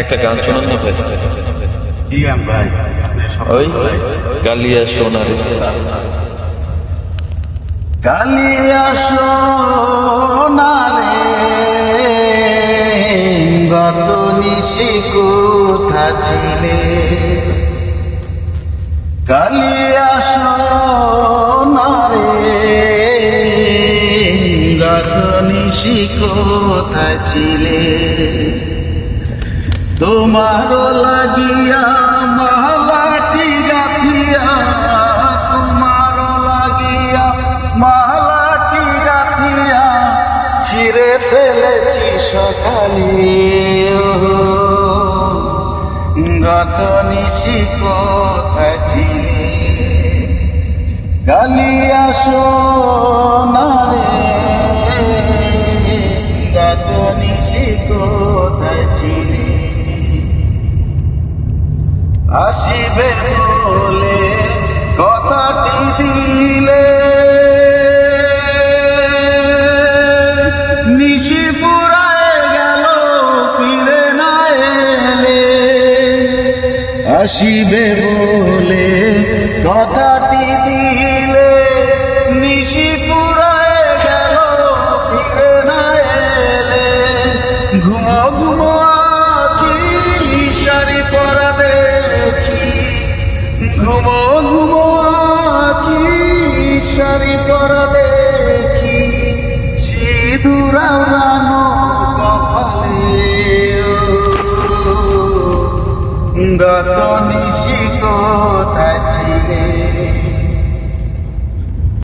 একটা গান শোনান না ভাই। কি গান ভাই? ওই কালিয়া সোনারে কালিয়া সোনারে গত নিশি কোথা ছিলে? কালিয়া সোনারে গত নিশি কোথা ছিলে? তোমার লাগিয়া মালাটি গাথিয়া, তোমার লাগিয়া মালাটি গাথিয়া ছিঁড়ে ফেলেছি সকালে। গত নিশি কোথায় ছিলে? কালিয়া সোনারে গত নিশি কোথায় ছিলে? আসিবে বলে কথাটি দিলে, নিশি পুরায় গেল ফিরে না এলে। আসিবে বলে কথাটি দিলে, নিশি পুরায় গেল ফিরে না এলে। ঘুমো ঘুমো আঁখি শাড়ি পরা দেখি, ঘুমো ঘুমো আঁখি শাড়ি পরা দেখি, সিঁদুরাও রানো কপালে। গত